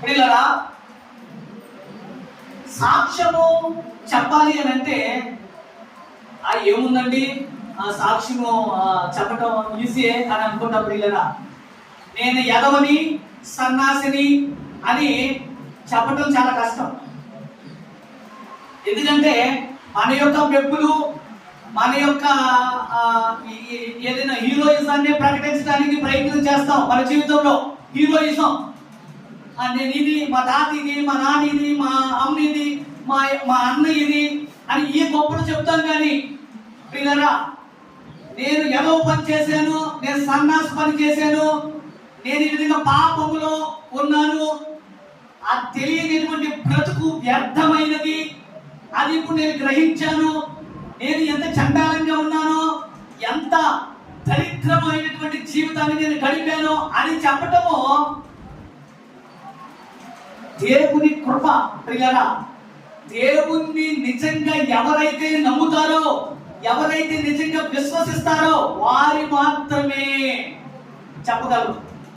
ప్రియులారా, సాక్ష్యము చెప్పాలి అని అంటే ఏముందండి ఆ సాక్ష్యము చెప్పటం ఈజీ అని అనుకుంటా. ప్రియులారా, నేను ఎదవని సన్నాసిని అని చెప్పటం చాలా కష్టం. ఎందుకంటే మన యొక్క మెప్పులు, మన యొక్క ఏదైనా హీరోయిజాన్ని ప్రకటించడానికి ప్రయత్నం చేస్తాం. మన జీవితంలో హీరోయిజం, నేను ఇది, మా తాత ఇది, మా నాన్న ఇది, మా అమ్మ ఇది, మా అన్న ఇది అని ఈ గొప్పలు చెప్తాం. కానీ ప్రియులారా, నేను ఎదవ పని చేశాను, నేను సన్నాసి పని చేశాను, నేను ఈ విధంగా పాపములో ఉన్నాను, ఆ తెలియనిటువంటి బ్రతుకు వ్యర్థమైనది, అది ఇప్పుడు నేను గ్రహించాను, నేను ఎంత చండాలంగా ఉన్నానో, ఎంత దరిద్రమైనటువంటి జీవితాన్ని నేను గడిపాను అని చెప్పటము దేవుని కృప. ప్రియులారా, దేవుణ్ణి నిజంగా ఎవరైతే నమ్ముతారో, ఎవరైతే నిజంగా విశ్వసిస్తారో వారి మాత్రమే చెప్పగలరు.